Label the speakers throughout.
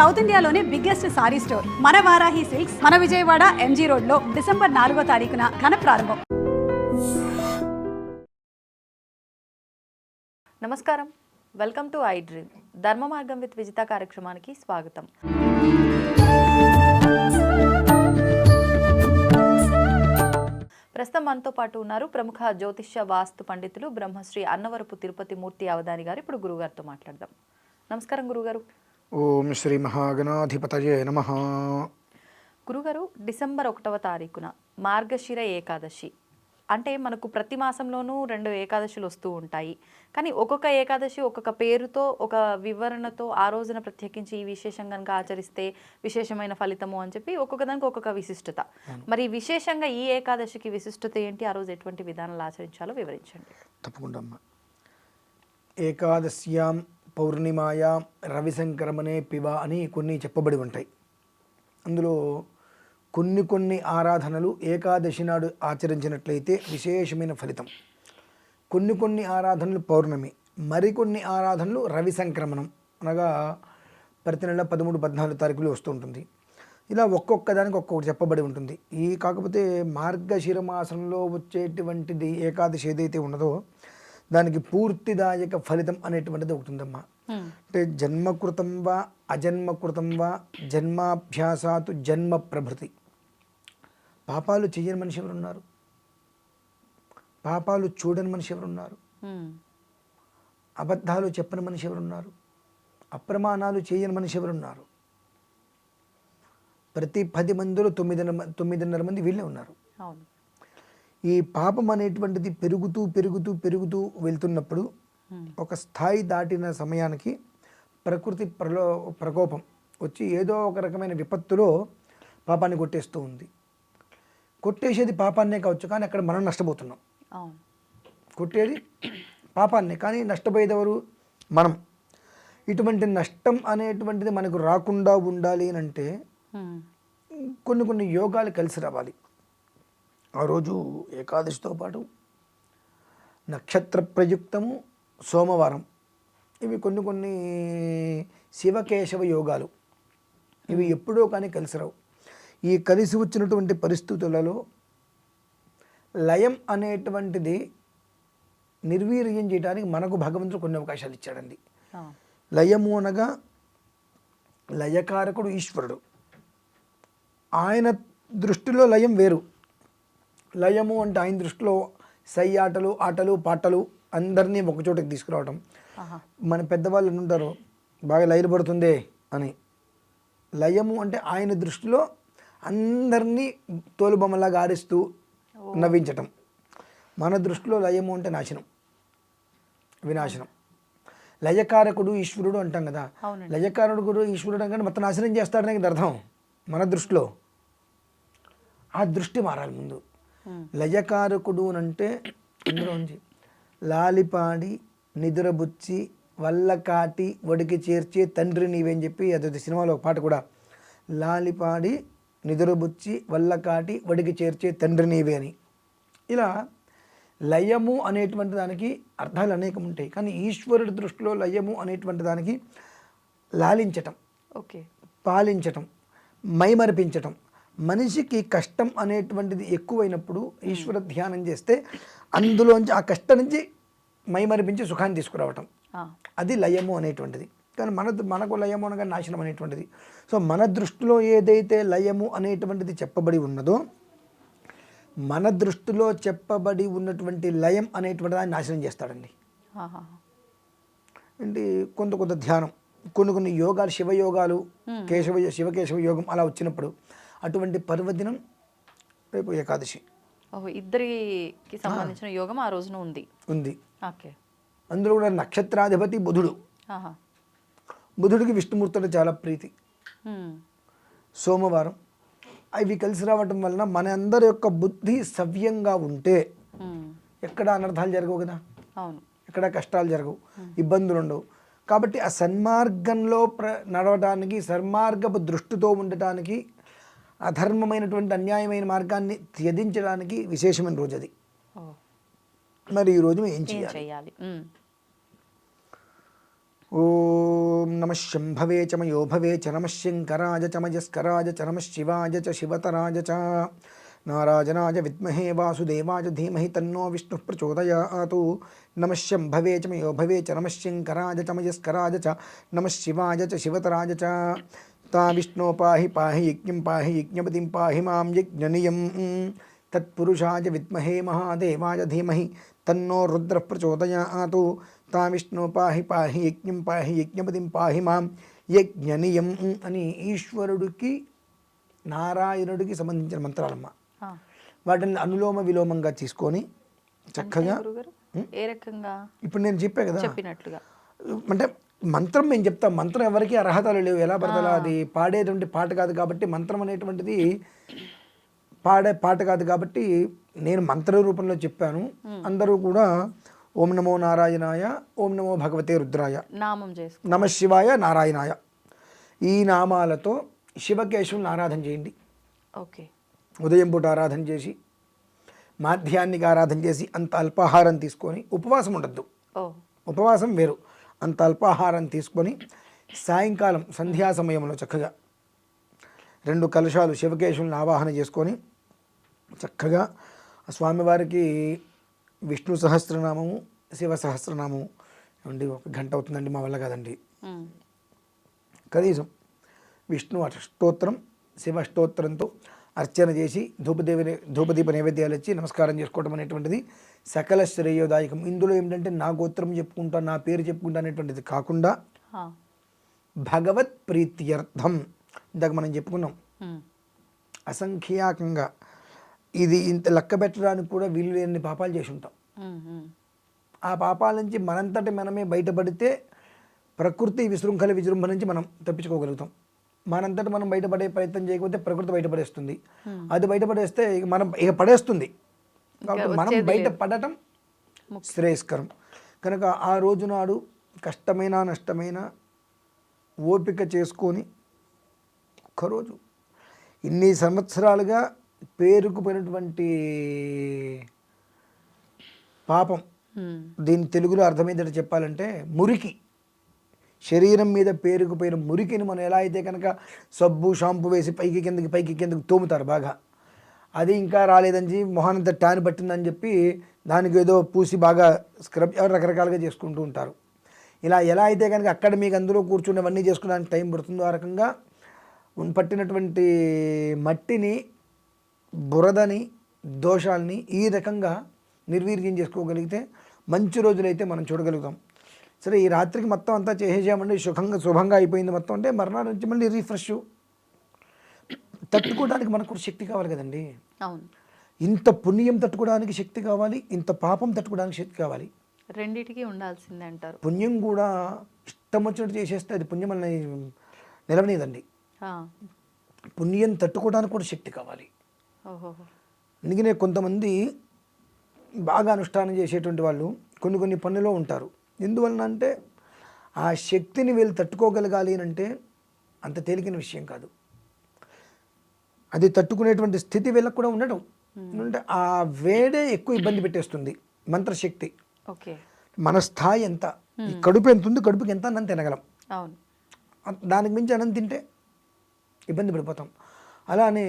Speaker 1: South ఇండియాలోనే biggest sorry store మన Varahi silks మన విజయవాడ ఎంజీ రోడ్ లో డిసెంబర్ 4వ తారీఖున ఘన ప్రారంభం.
Speaker 2: నమస్కారం, వెల్కమ్ టు ఐ డ్రీమ్. ధర్మ మార్గం విత్ విజిత కార్యక్రమానికి స్వాగతం. ప్రస్తుతం మనతో పాటు ఉన్నారు ప్రముఖ జ్యోతిష్య వాస్తు పండితులు బ్రహ్మశ్రీ అన్నవరపు తిరుపతి మూర్తి అవధాని గారు. ఇప్పుడు గురుగారితో మాట్లాడదాం. నమస్కారం గురుగారు.
Speaker 3: ఓం శ్రీ మహాగణాధిపతయే నమః.
Speaker 2: గురుగారు, డిసెంబర్ 1వ తారీఖున మార్గశిర ఏకాదశి అంటే మనకు ప్రతి మాసంలోనూ 2 ఏకాదశులు వస్తూ ఉంటాయి. కానీ ఒక్కొక్క ఏకాదశి ఒక్కొక్క పేరుతో ఒక వివరణతో ఆ రోజున ప్రత్యేకించి ఈ విశేషం కనుక ఆచరిస్తే విశేషమైన ఫలితము అని చెప్పి ఒక్కొక్క దానికి ఒక్కొక్క విశిష్టత. మరి విశేషంగా ఈ ఏకాదశికి విశిష్టత ఏంటి, ఆ రోజు ఎటువంటి విధానాలు ఆచరించాలో వివరించండి.
Speaker 3: తప్పకుండా అమ్మ. ఏకాదశ్యాం పౌర్ణిమాయాం రవిశంకరమనే పివ అని కొన్ని చెప్పబడి ఉంటాయి. అందులో కొన్ని ఆరాధనలు ఏకాదశి నాడు ఆచరించినట్లయితే విశేషమైన ఫలితం. కొన్ని ఆరాధనలు పౌర్ణమి, మరికొన్ని ఆరాధనలు రవి సంక్రమణం అనగా ప్రతి నెల 13-14 తారీఖులు వస్తూ ఉంటుంది. ఇలా ఒక్కొక్క దానికి ఒక్కొక్కటి చెప్పబడి ఉంటుంది. కాకపోతే మార్గశిర మాసంలో వచ్చేటువంటిది ఏకాదశి ఏదైతే ఉన్నదో దానికి పూర్తిదాయక ఫలితం అనేటువంటిది ఒకటి ఉందమ్మా. అంటే జన్మకృతం వా అజన్మకృతం వా జన్మాభ్యాసాతు జన్మ ప్రభృతి. పాపాలు చేయని మనిషి ఎవరున్నారు? పాపాలు చూడని మనిషి ఎవరున్నారు? అబద్ధాలు చెప్పని మనిషి ఎవరున్నారు? అప్రమాణాలు చేయని మనిషి ఎవరున్నారు? ప్రతి 10 మందిలో 9.5 మంది వీళ్ళే ఉన్నారు. ఈ పాపం అనేటువంటిది పెరుగుతూ వెళ్తున్నప్పుడు ఒక స్థాయి దాటిన సమయానికి ప్రకృతి ప్రకోపం వచ్చి ఏదో ఒక రకమైన విపత్తులో పాపాన్ని కొట్టేస్తూ ఉంది. కొట్టేసేది పాపాన్నే కావచ్చు, కానీ అక్కడ మనం నష్టపోతున్నాం. కొట్టేది పాపాన్నే, కానీ నష్టపోయేది ఎవరు? మనం. ఇటువంటి నష్టం అనేటువంటిది మనకు రాకుండా ఉండాలి అని అంటే కొన్ని యోగాలు కలిసి రావాలి. ఆ రోజు ఏకాదశితో పాటు నక్షత్ర ప్రయుక్తము సోమవారం, ఇవి కొన్ని శివకేశవ యోగాలు. ఇవి ఎప్పుడో కానీ కలిసి రావు. ఈ కలిసి వచ్చినటువంటి పరిస్థితులలో లయం అనేటువంటిది నిర్వీర్యం చేయడానికి మనకు భగవంతుడు కొన్ని అవకాశాలు ఇచ్చాడండి. లయము అనగా లయకారకుడు ఈశ్వరుడు. ఆయన దృష్టిలో లయం వేరు. లయము అంటే ఆయన దృష్టిలో ఆటలు పాటలు అందరినీ ఒకచోటకి తీసుకురావటం. మన పెద్దవాళ్ళు ఉంటారు, బాగా లైలు పడుతుందే అని. లయము అంటే ఆయన దృష్టిలో అందరినీ తోలుబొమ్మలాగా ఆడిస్తూ నవ్వించటం. మన దృష్టిలో లయము అంటే నాశనం, వినాశనం. లయకారకుడు ఈశ్వరుడు అంటాం కదా. లయకారకుడు ఈశ్వరుడు అంటే మొత్తం నాశనం చేస్తాడని అర్థం మన దృష్టిలో. ఆ దృష్టి మారాలి ముందు. లయకారకుడు అంటే ఇందులో ఉంది లాలిపాడి నిదురబుచ్చి వల్లకాటి ఒడికి చేర్చే తండ్రి నీవేని చెప్పి అదే సినిమాలో ఒక పాట కూడా. లాలిపాడి నిదురబుచ్చి వల్లకాటి ఒడికి చేర్చే తండ్రి నీవే అని. ఇలా లయము అనేటువంటి దానికి అర్థాలు అనేకం ఉంటాయి. కానీ ఈశ్వరుడి దృష్టిలో లయము అనేటువంటి దానికి లాలించటం, పాలించటం, మైమరిపించటం. మనిషికి కష్టం అనేటువంటిది ఎక్కువైనప్పుడు ఈశ్వర ధ్యానం చేస్తే అందులోంచి ఆ కష్టం నుంచి మైమరిపించి సుఖాన్ని తీసుకురావటం, అది లయము అనేటువంటిది. కానీ మనకు లయము అనగా నాశనం అనేటువంటిది. సో మన దృష్టిలో ఏదైతే లయము అనేటువంటిది చెప్పబడి ఉన్నదో, మన దృష్టిలో చెప్పబడి ఉన్నటువంటి లయం అనేటువంటి దాన్ని నాశనం చేస్తాడండి. అంటే కొంత ధ్యానం, కొన్ని యోగాలు, శివయోగాలు, శివకేశవ యోగం అలా వచ్చినప్పుడు అటువంటి పర్వదినం రేపు ఏకాదశి.
Speaker 2: ఇద్దరికి సంబంధించిన యోగం ఆ రోజున ఉంది.
Speaker 3: అందులో కూడా నక్షత్రాధిపతి బుధుడు. బుధుడికి విష్ణుమూర్తి అంటే చాలా ప్రీతి. సోమవారం అవి కలిసి రావటం వలన మన అందరి యొక్క బుద్ధి సవ్యంగా ఉంటే ఎక్కడ అనర్థాలు జరగవు కదా, ఎక్కడ కష్టాలు జరగవు, ఇబ్బందులు ఉండవు. కాబట్టి ఆ సన్మార్గంలో నడవటానికి, సన్మార్గపు దృష్టితో ఉండటానికి, అధర్మమైనటువంటి అన్యాయమైన మార్గాన్ని త్యజించడానికి విశేషమైన రోజు అది. మరి ఈ రోజు ఏం చేయాలి? ఓం నమ శంభవే చ మయో భవే చ నమ శంకరాజ చ మయస్కరాజ చ నమ శివాజ చ శివతరాజ చ నారాజనాజ విద్మహే వాసుదేవాజ ధీమహి తన్నో విష్ణు ప్రచోదయాతు నమ శంభవే చ మయో భవే చ నమ శంకరాజ చ మయస్కరాజ చ నమ శివాజ చ శివతరాజ చ తా విష్ణో పాహి పాహి యజ్ఞం పాహి యజ్ఞపతిం పాహి మాం యజ్ఞనియం తత్పురుషాయ విద్మహే మహాదేవాయ ధీమహి తన్నో రుద్ర ప్రచోదయాతు తా విష్ణు పాహి పాహి యజ్ఞం పాహి యజ్ఞపతిం పాహి మాం యజ్ఞనియం అని ఈశ్వరుడికి నారాయణుడికి సంబంధించిన మంత్రాలమ్మ. వాటిని అనులోమ విలోమంగా తీసుకొని చక్కగా
Speaker 2: గురుగారు ఏ రకంగా
Speaker 3: ఇప్పుడు నేను చెప్పా కదా
Speaker 2: చెప్పినట్లుగా
Speaker 3: అంటే మంత్రం మేము చెప్తాం. మంత్రం ఎవరికి అర్హతలు లేవు, ఎలా పడతలా అది పాడేటువంటి పాట కాదు కాబట్టి మంత్రం అనేటువంటిది పాడే పాట కాదు కాబట్టి నేను మంత్ర రూపంలో చెప్పాను. అందరూ కూడా ఓం నమో నారాయణాయ, ఓం నమో భగవతే రుద్రాయ,
Speaker 2: నామం చేసుకో,
Speaker 3: నమ శివాయ, నారాయణాయ ఈ నామాలతో శివకేశవుని ఆరాధన చేయండి.
Speaker 2: ఓకే.
Speaker 3: ఉదయం పూట ఆరాధన చేసి మాధ్యాహ్నిక ఆరాధన చేసి అంత అల్పాహారం తీసుకొని ఉపవాసం ఉండద్దు,
Speaker 2: ఓ
Speaker 3: ఉపవాసం వేరు. అంత అల్పాహారం తీసుకొని సాయంకాలం సంధ్యా సమయంలో చక్కగా 2 కలశాలు శివకేశవులను ఆవాహన చేసుకొని చక్కగా స్వామివారికి విష్ణు సహస్రనామము, శివ సహస్రనామము అండి. 1 గంట అవుతుందండి, మా వల్ల కాదండి. కనీసం విష్ణు అష్టోత్తరం, శివ అష్టోత్తరంతో అర్చన చేసి ధూపదీప నైవేద్యాలు ఇచ్చి నమస్కారం చేసుకోవడం అనేటువంటిది సకల శ్రేయోదాయకం. ఇందులో ఏంటంటే నా గోత్రం చెప్పుకుంటా, నా పేరు చెప్పుకుంటా అనేటువంటిది కాకుండా భగవత్ ప్రీత్యర్థం ఇందాక మనం చెప్పుకున్నాం అసంఖ్యాకంగా ఇది ఇంత లెక్క పెట్టడానికి కూడా వీలు లేని పాపాలు చేసి ఉంటాం. ఆ పాపాల నుంచి మనంతటి మనమే బయటపడితే ప్రకృతి విశృంఖల విజృంభణ నుంచి మనం తప్పించుకోగలుగుతాం. మనంతటి మనం బయటపడే ప్రయత్నం చేయకపోతే ప్రకృతి బయటపడేస్తుంది. అది బయటపడేస్తే మనం పడేస్తుంది. కాబట్టి మనం బయటపడటం శ్రేయస్కరం. కనుక ఆ రోజు నాడు కష్టమైన నష్టమైన ఓపిక చేసుకొని ఒక్కరోజు ఇన్ని సంవత్సరాలుగా పేరుకుపోయినటువంటి పాపం, దీని తెలుగులో అర్థమైందంటే చెప్పాలంటే మురికి, శరీరం మీద పేరుకుపోయిన మురికిని మనం ఎలా అయితే కనుక సబ్బు షాంపూ వేసి పైకి కిందకి తోముతారు బాగా, అది ఇంకా రాలేదని మొహానంత ట్యాన్ పట్టిందని చెప్పి దానికి ఏదో పూసి బాగా స్క్రబ్ రకరకాలుగా చేసుకుంటూ ఉంటారు. ఇలా ఎలా అయితే కనుక అక్కడ మీకు అందులో కూర్చున్నవన్నీ చేసుకోవడానికి టైం పడుతుందో ఆ రకంగా పట్టినటువంటి మట్టిని, బురదని, దోషాలని ఈ రకంగా నిర్వీర్యం చేసుకోగలిగితే మంచి రోజులైతే మనం చూడగలుగుతాం. సరే, ఈ రాత్రికి మొత్తం అంతా చేసేసామండి, శుభంగా అయిపోయింది మొత్తం అంటే మర్నాడు నుంచి మళ్ళీ రీఫ్రెష్ తట్టుకోవడానికి మనకు కూడా శక్తి కావాలి కదండి.
Speaker 2: అవును.
Speaker 3: ఇంత పుణ్యం తట్టుకోవడానికి శక్తి కావాలి, ఇంత పాపం తట్టుకోవడానికి శక్తి కావాలి.
Speaker 2: రెండిటికి ఉండాల్సిందే అంటారు.
Speaker 3: పుణ్యం కూడా ఇష్టం వచ్చినట్టు చేసేస్తే అది పుణ్యం అని నిలవనేదండి. పుణ్యం తట్టుకోవడానికి కూడా శక్తి కావాలి. అందుకనే కొంతమంది బాగా అనుష్ఠానం చేసేటువంటి వాళ్ళు కొన్ని పనుల్లో ఉంటారు. ఎందువలన అంటే ఆ శక్తిని వీళ్ళు తట్టుకోగలగాలి అంటే అంత తేలికైన విషయం కాదు. అది తట్టుకునేటువంటి స్థితి వీళ్ళకు కూడా ఉండడం. అంటే ఆ వేడే ఎక్కువ ఇబ్బంది పెట్టేస్తుంది మంత్రశక్తి.
Speaker 2: ఓకే.
Speaker 3: మన స్థాయి ఎంత, ఈ కడుపు ఎంత ఉంది, కడుపుకి ఎంత అన్నం తినగలం.
Speaker 2: అవును.
Speaker 3: దానికి మించి అన్నం తింటే ఇబ్బంది పడిపోతాం. అలానే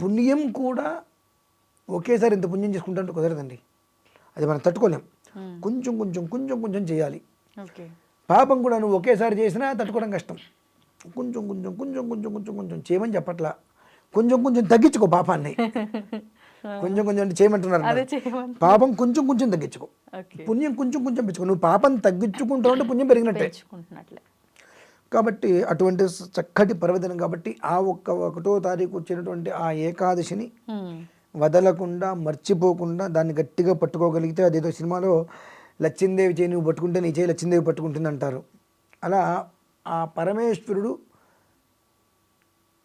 Speaker 3: పుణ్యం కూడా ఒకేసారి ఇంత పుణ్యం చేసుకుంటే కుదరదండి, అది మనం తట్టుకోలేం. కొంచెం కొంచెం కొంచెం కొంచెం చేయాలి. పాపం కూడా నువ్వు ఒకేసారి చేసినా తట్టుకోవడం కష్టం. కొంచెం కొంచెం కొంచెం కొంచెం కొంచెం కొంచెం చేయమని చెప్పట్లా, కొంచెం కొంచెం తగ్గించుకో పాపాన్ని. కొంచెం కొంచెం అంటే చేయమంటున్నారు, పాపం కొంచెం కొంచెం తగ్గించుకో, పుణ్యం కొంచెం కొంచెం పెంచుకో. నువ్వు పాపం తగ్గించుకుంటావు అంటే పుణ్యం పెరిగినట్టే. కాబట్టి అటువంటి చక్కటి పర్వదినం కాబట్టి ఆ 1వ తారీఖు వచ్చినటువంటి ఆ ఏకాదశిని వదలకుండా, మర్చిపోకుండా దాన్ని గట్టిగా పట్టుకోగలిగితే, అదేదో సినిమాలో లచ్చిందేవి చేయి నువ్వు పట్టుకుంటే నీ చేయి లచ్చిందేవి పట్టుకుంటుంది అంటారు. అలా ఆ పరమేశ్వరుడు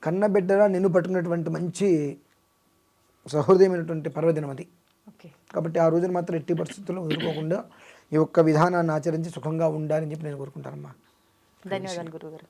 Speaker 3: కన్నబిడ్డలా నిన్ను పట్టుకున్నటువంటి మంచి సహృదయమైనటువంటి పర్వదినం అది. కాబట్టి ఆ రోజున మాత్రం ఎట్టి పరిస్థితుల్లో వదులుకోకుండా ఈ ఒక్క విధానాన్ని ఆచరించి సుఖంగా ఉండాలని చెప్పి నేను కోరుకుంటానమ్మా.
Speaker 2: ధన్యవాదాలు గురుగారు.